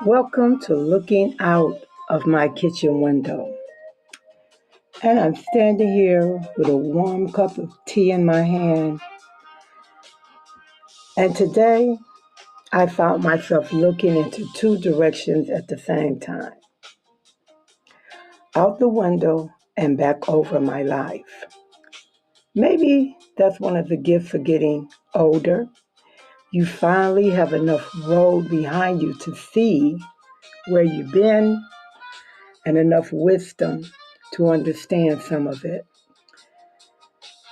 Welcome to looking out of my kitchen window. And I'm standing here with a warm cup of tea in my hand. And today I found myself looking into two directions at the same time, out the window and back over my life. Maybe that's one of the gifts of getting older. You finally have enough road behind you to see where you've been and enough wisdom to understand some of it.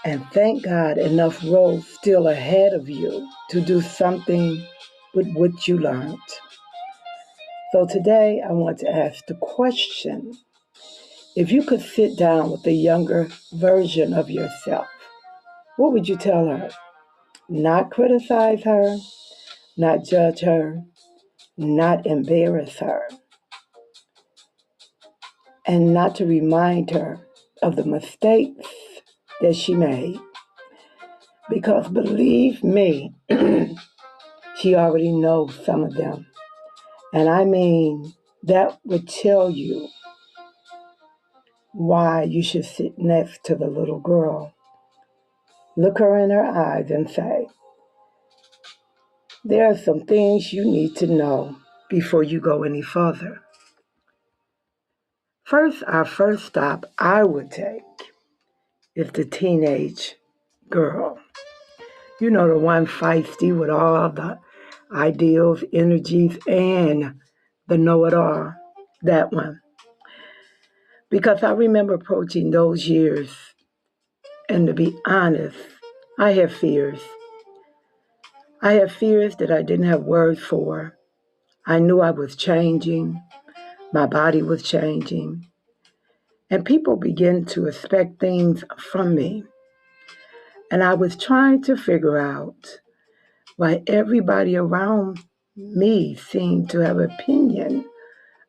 And thank God, enough road still ahead of you to do something with what you learned. So today I want to ask the question, if you could sit down with a younger version of yourself, what would you tell her? Not criticize her, not judge her, not embarrass her, and not to remind her of the mistakes that she made. Because believe me, she already knows some of them. And I mean, that would tell you why you should sit next to the little girl. Look her in her eyes and say, there are some things you need to know before you go any further. First, our first stop I would take is the teenage girl. You know, the one feisty with all the ideals, energies, and the know-it-all. That one. Because I remember approaching those years, and to be honest, I had fears. I had fears that I didn't have words for. I knew I was changing. My body was changing. And people began to expect things from me. And I was trying to figure out why everybody around me seemed to have an opinion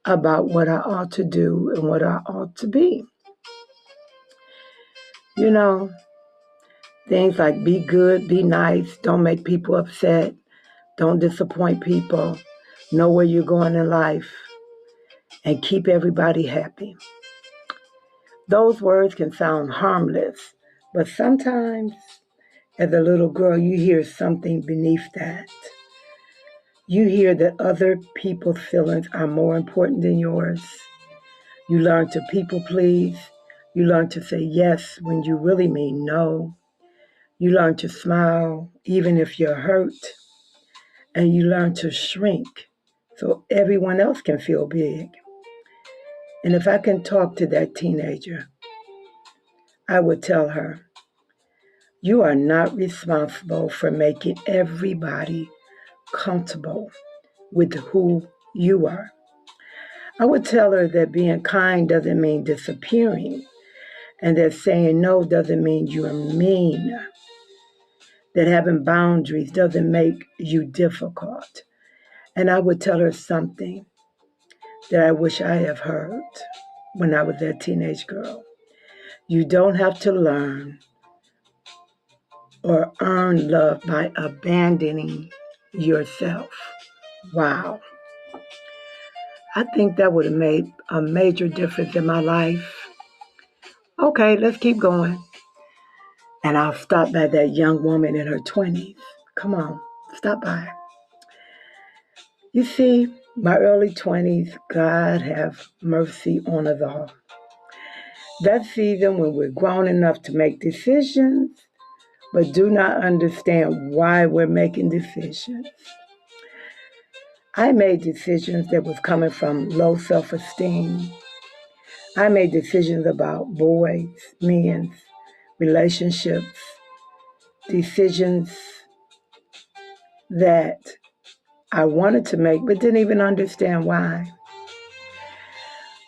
about what I ought to do and what I ought to be. You know, things like be good, be nice, don't make people upset, don't disappoint people, know where you're going in life, and keep everybody happy. Those words can sound harmless, but sometimes, as a little girl, you hear something beneath that. You hear that other people's feelings are more important than yours. You learn to people please. You learn to say yes when you really mean no. You learn to smile even if you're hurt. And you learn to shrink so everyone else can feel big. And if I can talk to that teenager, I would tell her, you are not responsible for making everybody comfortable with who you are. I would tell her that being kind doesn't mean disappearing, and that saying no doesn't mean you are mean, that having boundaries doesn't make you difficult. And I would tell her something that I wish I have heard when I was that teenage girl. You don't have to learn or earn love by abandoning yourself. Wow. I think that would have made a major difference in my life. Okay, let's keep going. And I'll stop by that young woman in her 20s. Come on, stop by. You see, my early 20s, God have mercy on us all. That season when we're grown enough to make decisions, but do not understand why we're making decisions. I made decisions that was coming from low self-esteem. I made decisions about boys, men, relationships, decisions that I wanted to make but didn't even understand why.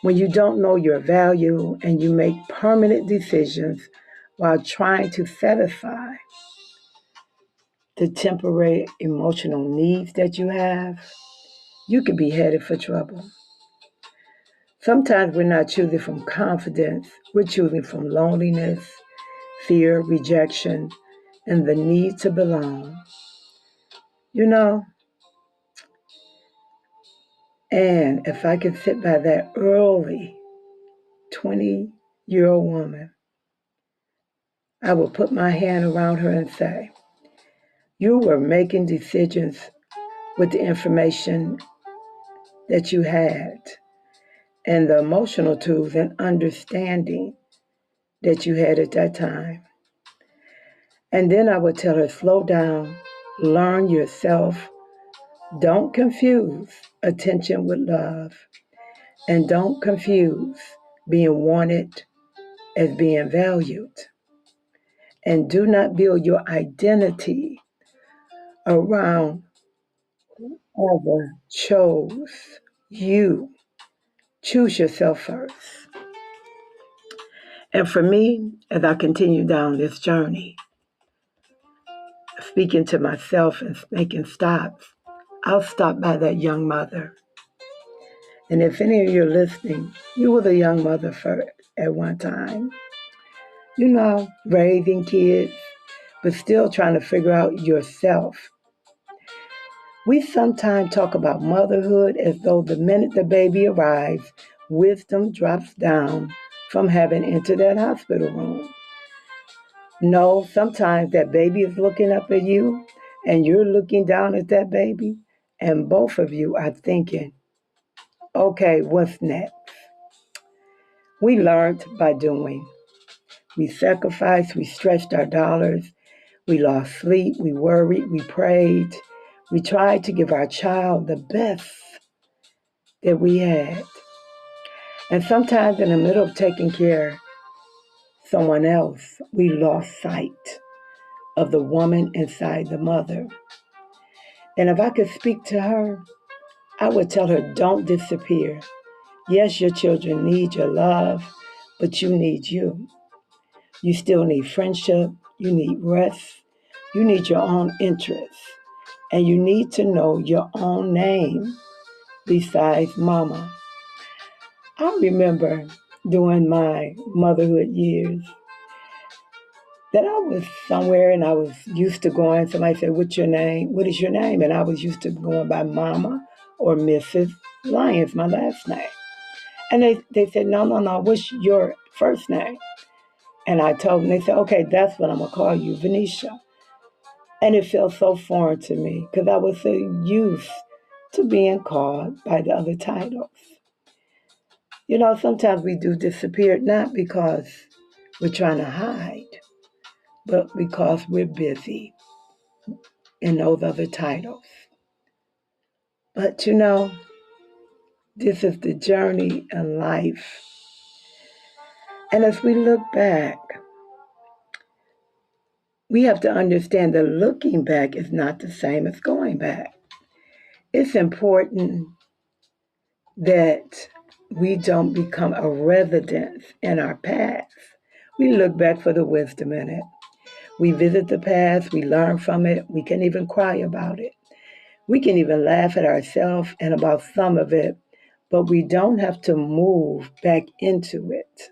When you don't know your value and you make permanent decisions while trying to satisfy the temporary emotional needs that you have, you could be headed for trouble. Sometimes we're not choosing from confidence, we're choosing from loneliness, fear, rejection, and the need to belong. You know, and if I could sit by that early 20-year-old woman, I would put my hand around her and say, you were making decisions with the information that you had and the emotional tools and understanding that you had at that time. And then I would tell her, slow down, learn yourself, don't confuse attention with love, and don't confuse being wanted as being valued. And do not build your identity around whoever chose you. Choose yourself first. And for me, as I continue down this journey, speaking to myself and making stops, I'll stop by that young mother. And if any of you are listening, you were the young mother at one time, raising kids, but still trying to figure out yourself. We sometimes talk about motherhood as though the minute the baby arrives, wisdom drops down from heaven into that hospital room. No, sometimes that baby is looking up at you and you're looking down at that baby, and both of you are thinking, okay, what's next? We learned by doing. We sacrificed, we stretched our dollars, we lost sleep, we worried, we prayed. We tried to give our child the best that we had. And sometimes in the middle of taking care of someone else, we lost sight of the woman inside the mother. And if I could speak to her, I would tell her, don't disappear. Yes, your children need your love, but you need you. You still need friendship. You need rest. You need your own interests. And you need to know your own name besides mama. I remember during my motherhood years that I was somewhere and I was used to going, somebody said, what's your name? What is your name? And I was used to going by Mama or Mrs. Lyons, my last name. And they said, no, what's your first name? And I told them, they said, okay, that's what I'm going to call you, Venetia. And it felt so foreign to me because I was so used to being called by the other titles. Sometimes we do disappear, not because we're trying to hide, but because we're busy in those other titles. But this is the journey in life. And as we look back, we have to understand that looking back is not the same as going back. It's important that we don't become a resident in our past. We look back for the wisdom in it. We visit the past, we learn from it, we can even cry about it. We can even laugh at ourselves and about some of it, but we don't have to move back into it.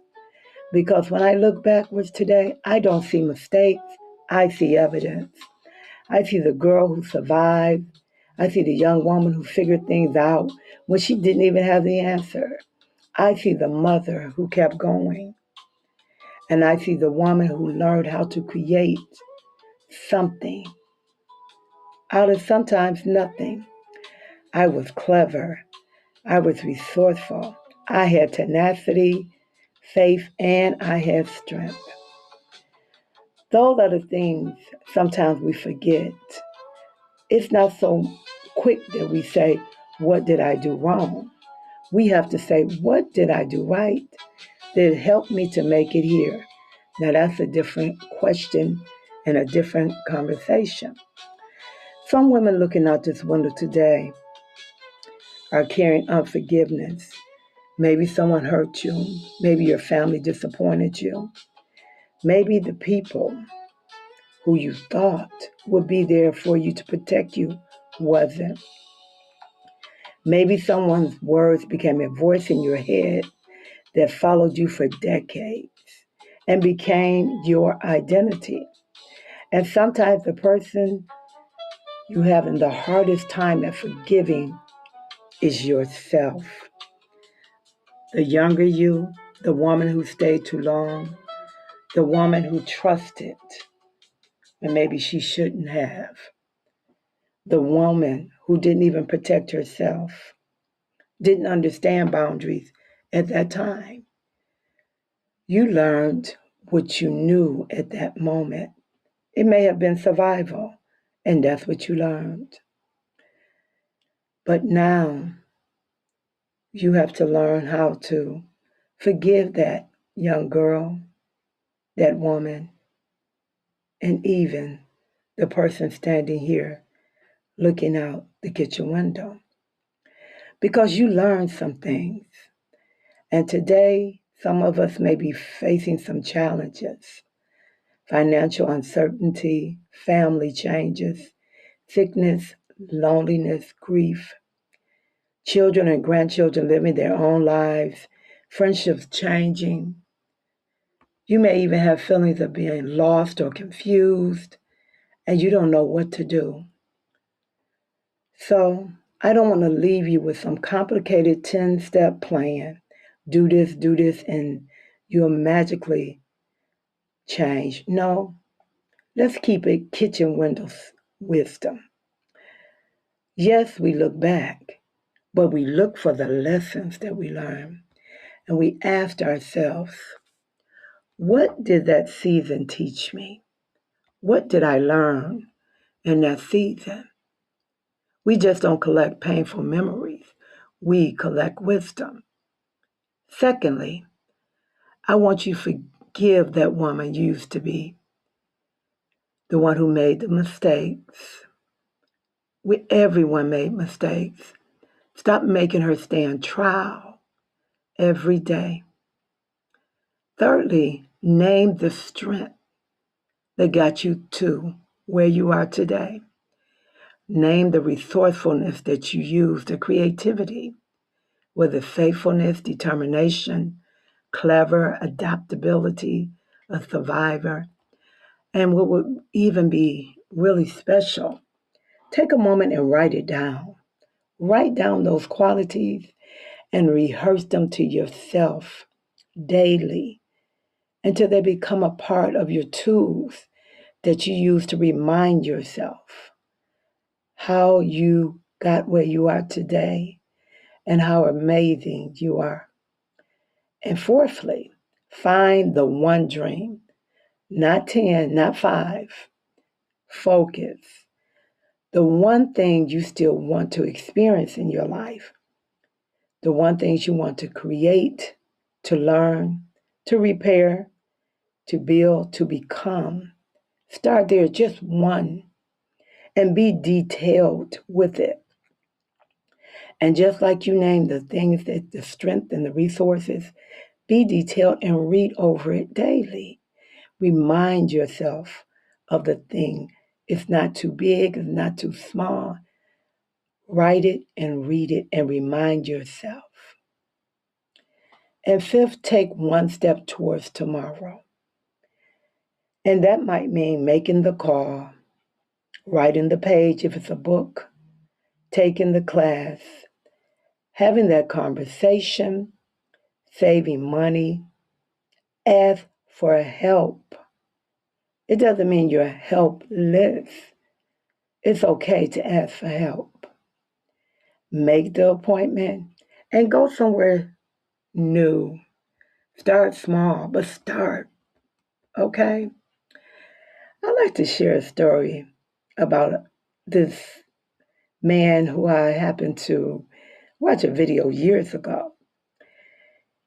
Because when I look backwards today, I don't see mistakes, I see evidence. I see the girl who survived. I see the young woman who figured things out when she didn't even have the answer. I see the mother who kept going. And I see the woman who learned how to create something out of sometimes nothing. I was clever. I was resourceful. I had tenacity, faith, and I had strength. Those are the things sometimes we forget. It's not so quick that we say, what did I do wrong? We have to say, what did I do right that helped me to make it here? Now that's a different question and a different conversation. Some women looking out this window today are carrying unforgiveness. Maybe someone hurt you. Maybe your family disappointed you. Maybe the people who you thought would be there for you to protect you wasn't. Maybe someone's words became a voice in your head that followed you for decades and became your identity. And sometimes the person you having the hardest time at forgiving is yourself. The younger you, the woman who stayed too long, the woman who trusted when maybe she shouldn't have, the woman who didn't even protect herself, didn't understand boundaries at that time. You learned what you knew at that moment. It may have been survival, and that's what you learned. But now you have to learn how to forgive that young girl, that woman, and even the person standing here looking out the kitchen window. Because you learned some things. And today, some of us may be facing some challenges: financial uncertainty, family changes, sickness, loneliness, grief, children and grandchildren living their own lives, friendships changing. You may even have feelings of being lost or confused, and you don't know what to do. So, I don't want to leave you with some complicated 10-step plan. Do this, and you'll magically change. No, let's keep it kitchen windows wisdom. Yes, we look back, but we look for the lessons that we learn. And we asked ourselves, what did that season teach me? What did I learn in that season? We just don't collect painful memories. We collect wisdom. Secondly, I want you to forgive that woman you used to be, the one who made the mistakes. Everyone made mistakes. Stop making her stand trial every day. Thirdly, name the strength that got you to where you are today. Name the resourcefulness that you used, the creativity, whether faithfulness, determination, clever, adaptability, a survivor. And what would even be really special, take a moment and write it down. Write down those qualities and rehearse them to yourself daily until they become a part of your tools that you use to remind yourself how you got where you are today and how amazing you are. And fourthly, find the one dream, not 10, not 5. Focus. The one thing you still want to experience in your life, the one things you want to create, to learn, to repair, to build, to become. Start there, just one, and be detailed with it. And just like you name the things that the strength and the resources, be detailed and read over it daily. Remind yourself of the thing. It's not too big, it's not too small. Write it and read it and remind yourself. And fifth, take one step towards tomorrow. And that might mean making the call, writing the page if it's a book, taking the class, having that conversation, saving money, ask for help. It doesn't mean you're helpless. It's okay to ask for help. Make the appointment and go somewhere new. Start small, but start, okay? I'd like to share a story about this man who I happened to watch a video years ago.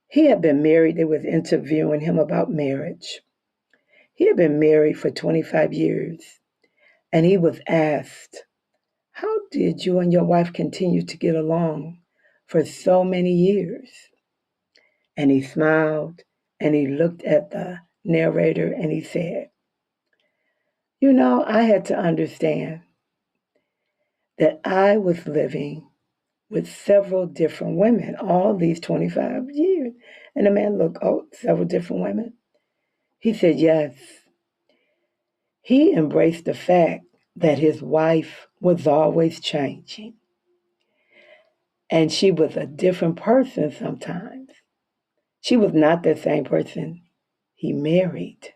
He had been married. They was interviewing him about marriage. He had been married for 25 years, and he was asked, how did you and your wife continue to get along for so many years? And he smiled, and he looked at the narrator, and he said, I had to understand that I was living with several different women all these 25 years. And the man looked, oh, several different women. He said, yes. He embraced the fact that his wife was always changing. And she was a different person sometimes. She was not the same person he married.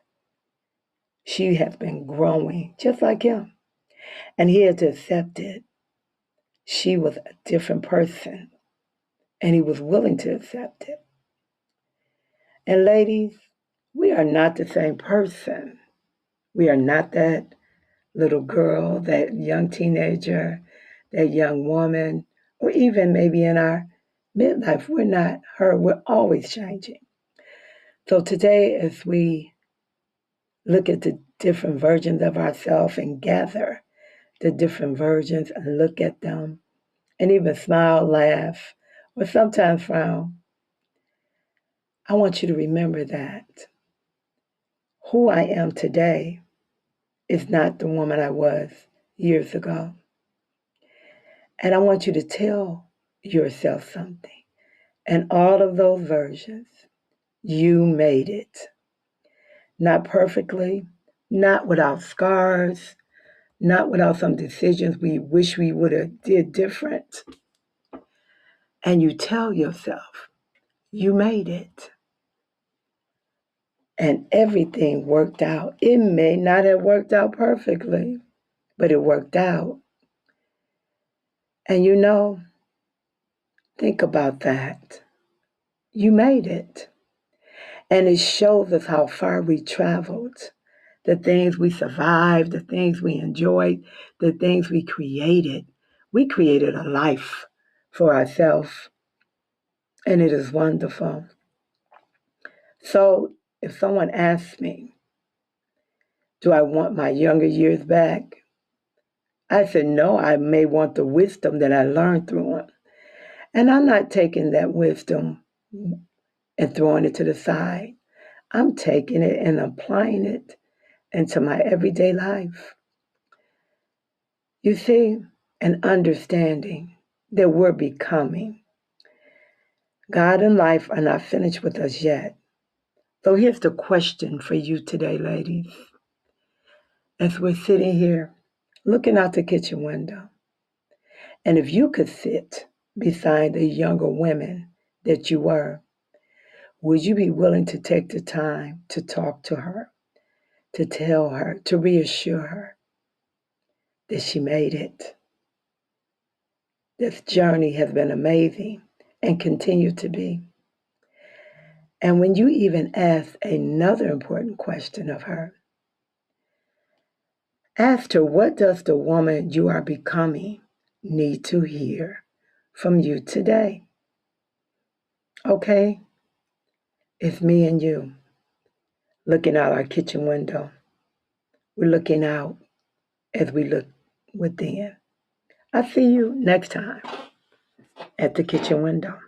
She has been growing just like him. And he had to accept it. She was a different person. And he was willing to accept it. And ladies, we are not the same person. We are not that little girl, that young teenager, that young woman, or even maybe in our midlife. We're not her. We're always changing. So today, as we look at the different versions of ourselves and gather the different versions and look at them and even smile, laugh, or sometimes frown, I want you to remember that who I am today is not the woman I was years ago. And I want you to tell yourself something. And all of those versions, you made it. Not perfectly, not without scars, not without some decisions we wish we would have did different. And you tell yourself, you made it. And everything worked out. It may not have worked out perfectly, but it worked out. And you know, think about that. You made it. And it shows us how far we traveled, the things we survived, the things we enjoyed, the things we created. We created a life for ourselves, and it is wonderful. So if someone asks me, do I want my younger years back? I said, no, I may want the wisdom that I learned through them. And I'm not taking that wisdom and throwing it to the side. I'm taking it and applying it into my everyday life. You see, an understanding that we're becoming. God and life are not finished with us yet. So here's the question for you today, ladies. As we're sitting here looking out the kitchen window, and if you could sit beside the younger women that you were, would you be willing to take the time to talk to her, to tell her, to reassure her that she made it? This journey has been amazing and continue to be. And when you even ask another important question of her, ask her, what does the woman you are becoming need to hear from you today? Okay, it's me and you looking out our kitchen window. We're looking out as we look within. I see you next time at the kitchen window.